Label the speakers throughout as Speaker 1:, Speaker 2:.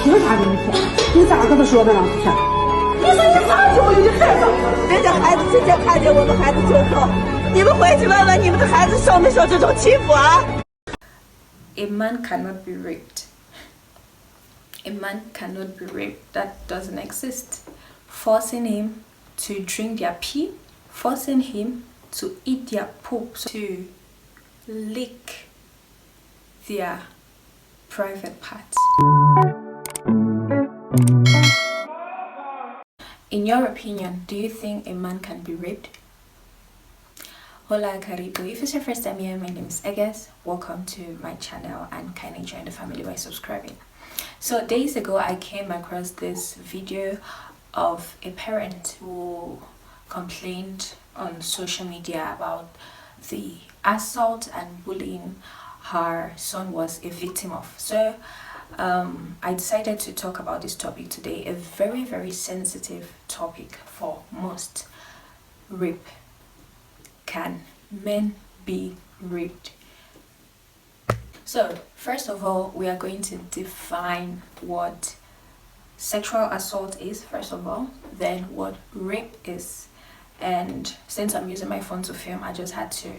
Speaker 1: 凭啥给你骗？你咋跟他说的让他骗？你说你咋教育的孩子？
Speaker 2: 人家孩子直接看见我们孩子就跑，你们回去问问你们的孩子受没受这种欺负啊？
Speaker 3: A man cannot be raped. A man cannot be raped. That doesn't exist. Forcing him to drink their pee, forcing him to eat their poop, to lick their private parts. In your opinion, do you think a man can be raped? Hola Karibu. If it's your first time here, my name is Eges. Welcome to my channel and kindly join the family by subscribing. So days ago I came across this video of a parent who complained on social media about the assault and bullying her son was a victim of. So I decided to talk about this topic today, a very sensitive topic for most. Rape. Can men be raped? So first of all, we are going to define what sexual assault is first of all, then what rape is. And since I'm using my phone to film, I just had to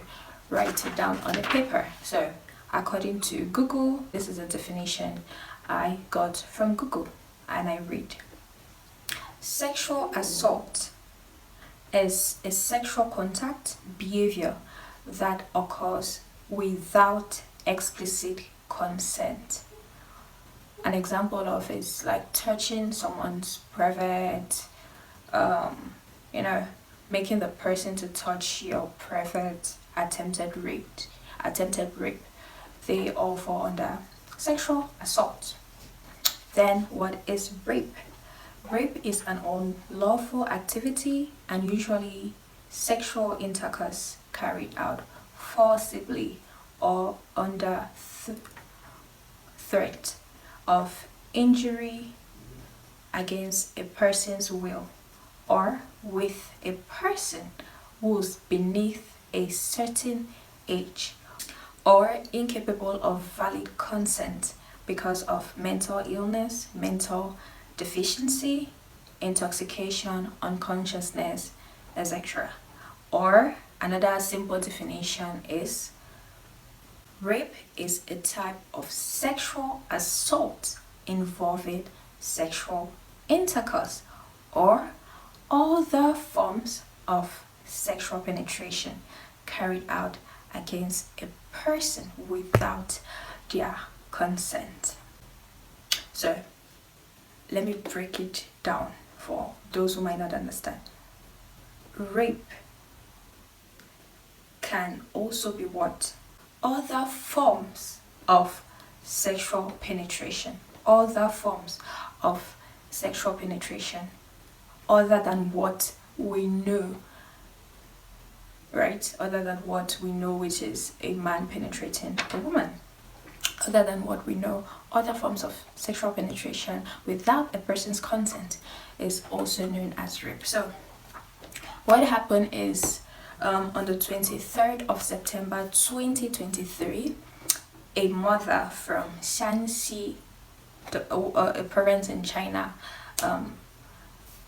Speaker 3: write it down on a paper. So according to Google, this is a definition I got from Google, and I read: sexual assault is a sexual contact behavior that occurs without explicit consent. An example of is like touching someone's private, making the person to touch your private, attempted rape. They all fall under sexual assault. Then what is rape? Rape is an unlawful activity and usually sexual intercourse carried out forcibly or under threat of injury against a person's will or with a person who's beneath a certain age or incapable of valid consent because of mental illness, mental deficiency, intoxication, unconsciousness, etc. Or another simple definition is rape is a type of sexual assault involving sexual intercourse or other forms of sexual penetration carried out against a person without their consent. So let me break it down for those who might not understand. Rape can also be what? Other forms of sexual penetration. Other forms of sexual penetration other than what we know. Right? Other than what we know, which is a man penetrating a woman. Other than what we know, other forms of sexual penetration without a person's consent is also known as rape. So what happened is on the 23rd of September 2023, a mother from ShanXi, a parent in China,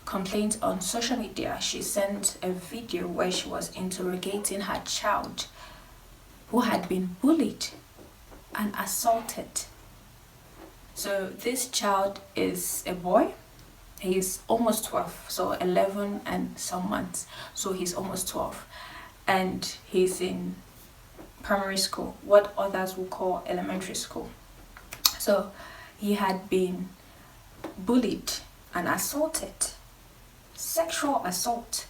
Speaker 3: complained on social media. She sent a video where she was interrogating her child who had been bullied and assaulted. So this child is a boy. He's almost 12, so 11 and some months. So he's almost 12, and he's in primary school, what others will call elementary school. So he had been bullied and assaulted, sexual assault,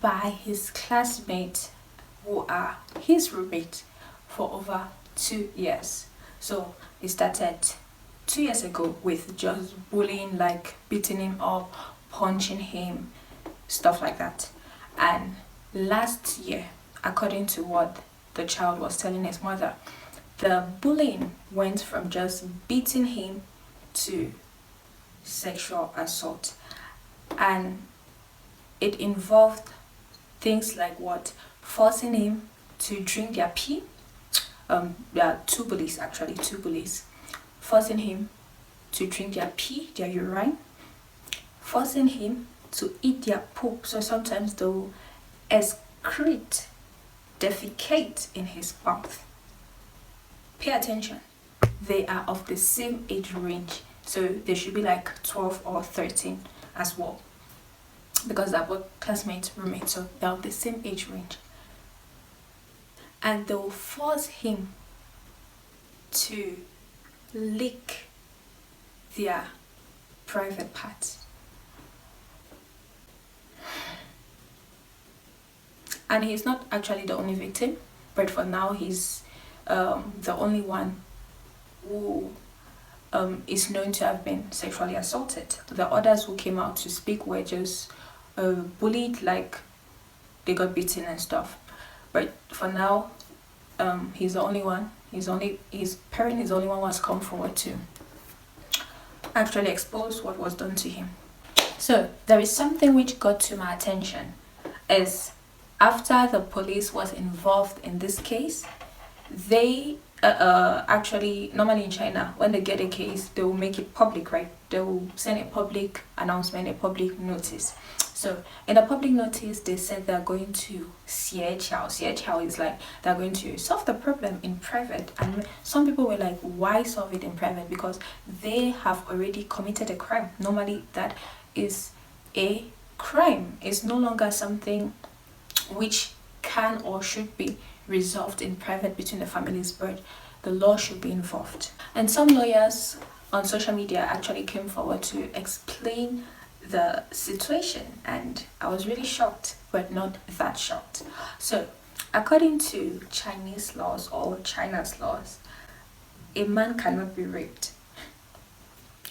Speaker 3: by his classmates who are his roommate for over 2 years. So it started 2 years ago with just bullying, like beating him up, punching him, stuff like that. And last year, according to what the child was telling his mother, the bullying went from just beating him to sexual assault. And it involved things like what? Forcing him to drink their pee. There are two bullies, forcing him to drink their pee, their urine, forcing him to eat their poop. So sometimes they'll excrete, defecate in his mouth. Pay attention. They are of the same age range, so they should be like 12 or 13 as well, because they're both classmates, roommates, so they're of the same age range. And they'll force him to lick their private parts. And he's not actually the only victim, but for now he's the only one who is known to have been sexually assaulted. The others who came out to speak were just bullied, like they got beaten and stuff. But for now, he's the only one. His parent is the only one who has come forward to actually expose what was done to him. So there is something which got to my attention, is after the police was involved in this case, they actually, normally in China, when they get a case, they will make it public, right? They will send a public announcement, a public notice. So in the public notice, they said they're going to ShanXi is like they're going to solve the problem in private. And some people were like, why solve it in private? Because they have already committed a crime. Normally that is a crime. It's no longer something which can or should be resolved in private between the families, but the law should be involved. And some lawyers on social media actually came forward to explain the situation, and I was really shocked, but not that shocked. So according to Chinese laws or China's laws, a man cannot be raped.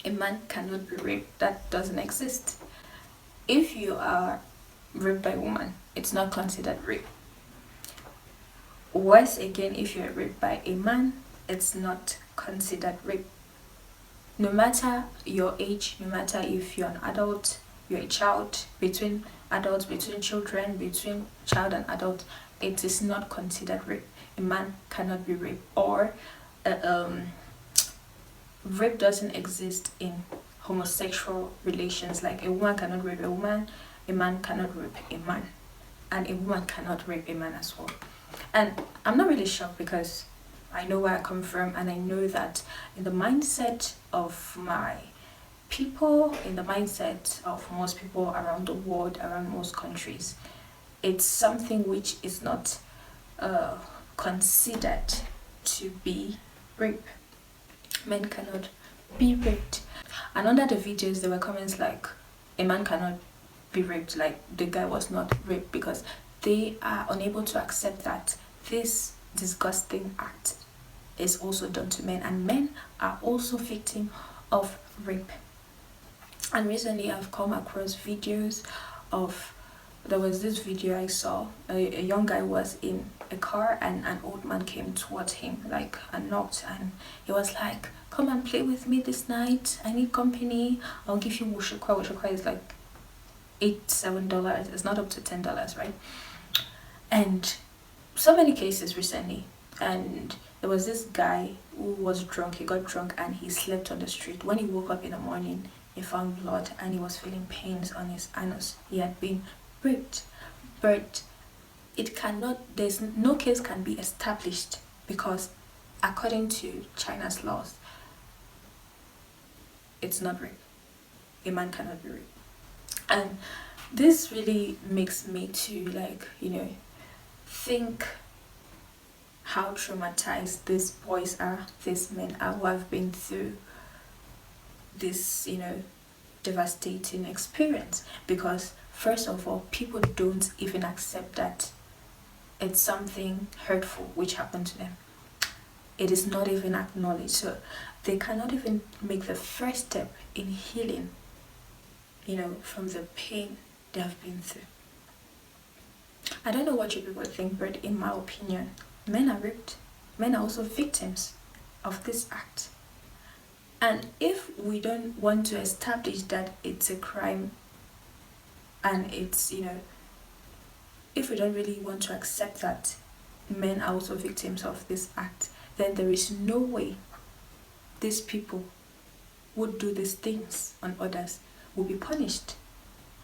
Speaker 3: A man cannot be raped. That doesn't exist. If you are raped by a woman, it's not considered rape. Worse again, if you're raped by a man, it's not considered rape. No matter your age, no matter if you're an adult, you're a child, between adults, between children, between child and adult, it is not considered rape. A man cannot be raped, or rape doesn't exist in homosexual relations. Like a woman cannot rape a woman, a man cannot rape a man, and a woman cannot rape a man as well. And I'm not really shocked, because I know where I come from, and I know that in the mindset of my people, in the mindset of most people around the world, around most countries, it's something which is not considered to be rape. Men cannot be raped. And under the videos there were comments like, a man cannot be raped, like the guy was not raped, because they are unable to accept that this disgusting act is also done to men, and men are also victims of rape. And recently I've come across videos of, there was this video I saw, a young guy was in a car and an old man came towards him, like, and knocked, and he was like, come and play with me this night, I need company, I'll give you wushikwa. Wushikwa is like $7, it's not up to $10, right? And so many cases recently, and there was this guy who was drunk. He got drunk and he slept on the street. When he woke up in the morning, he found blood and he was feeling pains on his anus. He had been raped. But it cannot, there's no case can be established, because according to China's laws, it's not rape. A man cannot be raped. And this really makes me to, like, think how traumatized these boys are, these men are, who have been through this, devastating experience. Because first of all, people don't even accept that it's something hurtful which happened to them. It is not even acknowledged, so they cannot even make the first step in healing, from the pain they have been through. I don't know what you people think, but in my opinion, men are raped. Men are also victims of this act. And if we don't want to establish that it's a crime, and it's, if we don't really want to accept that men are also victims of this act, then there is no way these people would do these things on others will be punished.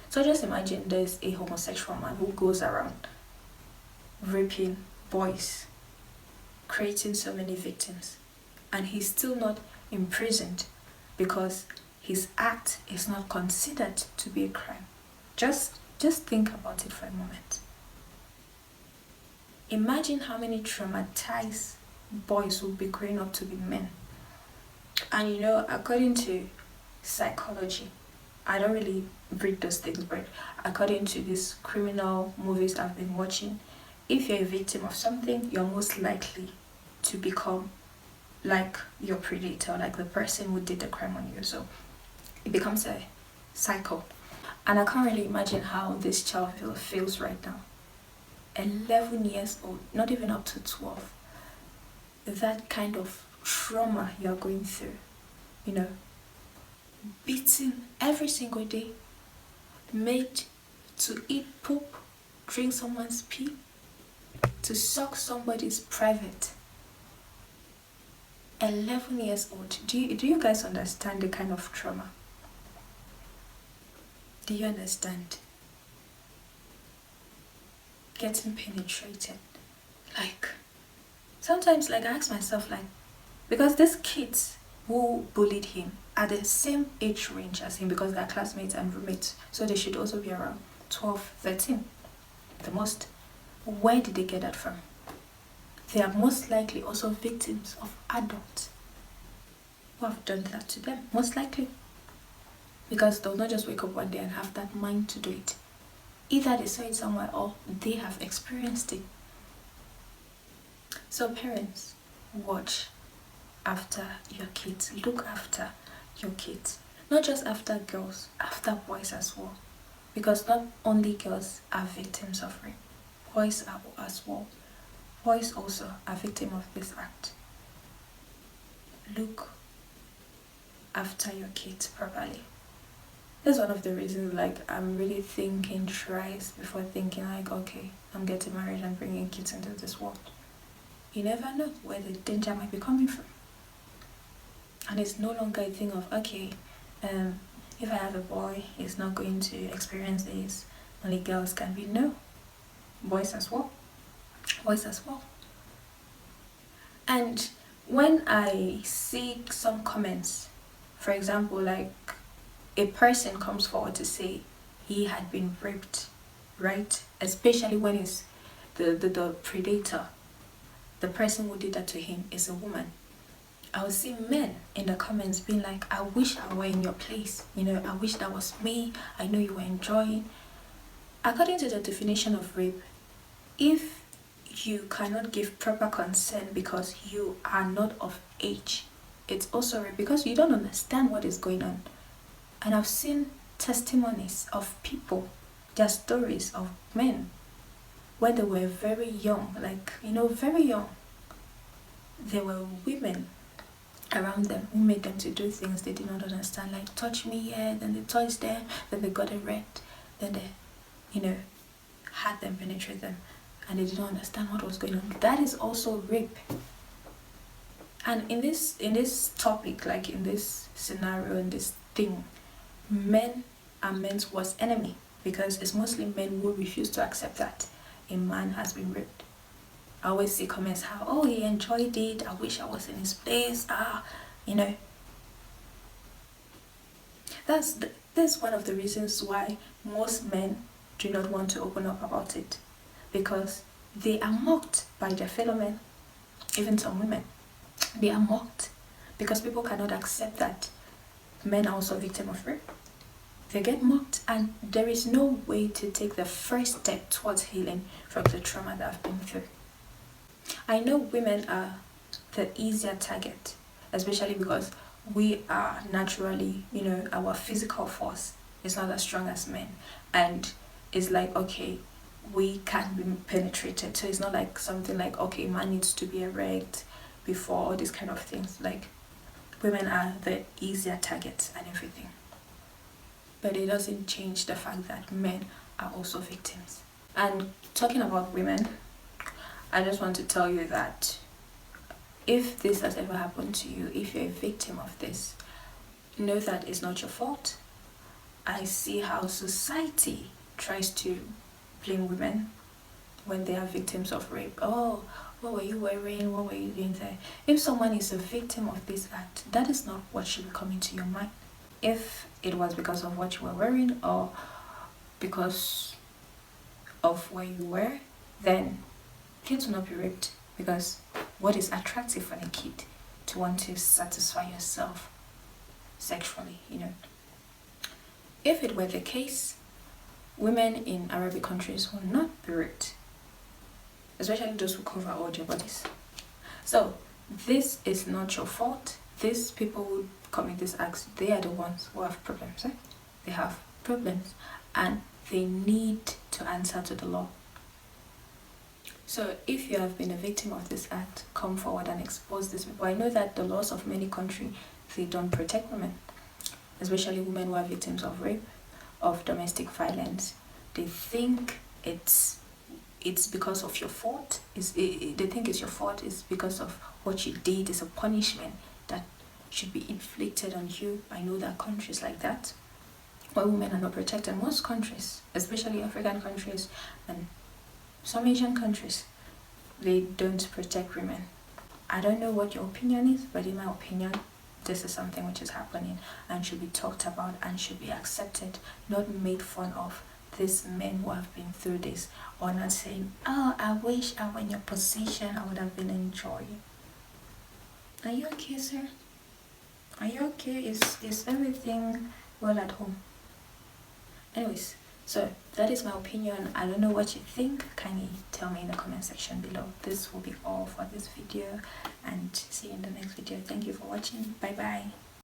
Speaker 3: So just imagine there's a homosexual man who goes around raping boys, creating so many victims, and he's still not imprisoned because his act is not considered to be a crime. Just think about it for a moment. Imagine how many traumatized boys will be growing up to be men. And you know, according to psychology, I don't really read those things, but according to these criminal movies I've been watching, if you're a victim of something, you're most likely to become like your predator, like the person who did the crime on you. So it becomes a cycle. And I can't really imagine how this child feels right now. 11 years old, not even up to 12. That kind of trauma you're going through, you know, beaten every single day, made to eat poop, drink someone's pee, to suck somebody's private. 11 years old. Do you guys understand the kind of trauma? Do you understand? Getting penetrated. Like, sometimes, like, I ask myself, like, because these kids who bullied him are the same age range as him, because they're classmates and roommates, so they should also be around 12, 13 the most. Where did they get that from? They are most likely also victims of adults who have done that to them, most likely, because they'll not just wake up one day and have that mind to do it. Either they saw it somewhere or they have experienced it. So parents, watch after your kids. Look after your kids. Not just after girls, after boys as well. Because not only girls are victims of rape, boys are as well. Boys also are victims of this act. Look after your kids properly. That's one of the reasons, like, I'm really thinking twice before thinking, like, okay, I'm getting married and bringing kids into this world. You never know where the danger might be coming from. And it's no longer a thing of, okay, if I have a boy, he's not going to experience this, only girls can be. No, boys as well. Boys as well. And when I see some comments, for example, like, a person comes forward to say he had been raped, right? Especially when it's the predator, the person who did that to him is a woman. I will see men in the comments being like, I wish I were in your place. You know, I wish that was me. I know you were enjoying. According to the definition of rape, if you cannot give proper consent because you are not of age, it's also rape because you don't understand what is going on. And I've seen testimonies of people, their stories of men, when they were very young, like, you know, very young. There were women around them who made them to do things they did not understand, like touch me here, then they touched them, then they got erect, then they, you know, had them penetrate them, and they didn't understand what was going on. That is also rape. And in this topic, like in this scenario, in this thing, men are men's worst enemy, because it's mostly men who refuse to accept that a man has been raped. I always see comments how, oh, he enjoyed it, I wish I was in his place, you know. That's one of the reasons why most men do not want to open up about it, because they are mocked by their fellow men. Even some women, they are mocked because people cannot accept that men are also victims of rape. They get mocked, and there is no way to take the first step towards healing from the trauma that I've been through. I know women are the easier target, especially because we are naturally, you know, our physical force is not as strong as men, and it's like, okay, we can be penetrated, so it's not like something like, okay, man needs to be erect before all these kind of things. Like, women are the easier targets and everything. But it doesn't change the fact that men are also victims. And talking about women, I just want to tell you that if this has ever happened to you, if you're a victim of this, know that it's not your fault. I see how society tries to blame women when they are victims of rape. Oh, what were you wearing? What were you doing there? If someone is a victim of this act, that is not what should come into your mind. If it was because of what you were wearing or because of where you were, then kids will not be raped, because what is attractive for the kid to want to satisfy yourself sexually, you know. If it were the case, women in Arabic countries will not be raped, especially those who cover all their bodies. So this is not your fault. These people who commit these acts, they are the ones who have problems. They have problems and they need to answer to the law. So if you have been a victim of this act, come forward and expose these people. I know that the laws of many countries, they don't protect women, especially women who are victims of rape, of domestic violence. They think it's because of your fault. They think it's your fault. It's because of what you did. It's a punishment that should be inflicted on you. I know that countries like that, where women are not protected. Most countries, especially African countries and some Asian countries, they don't protect women. I don't know what your opinion is, but in my opinion, this is something which is happening and should be talked about and should be accepted, not made fun of. These men who have been through this, or not saying, oh, I wish I were in your position, I would have been enjoying. Are you okay, sir? Are you okay? Is everything well at home? Anyways, so that is my opinion. I don't know what you think. Kindly tell me in the comment section below. This will be all for this video, and see you in the next video. Thank you for watching. Bye bye.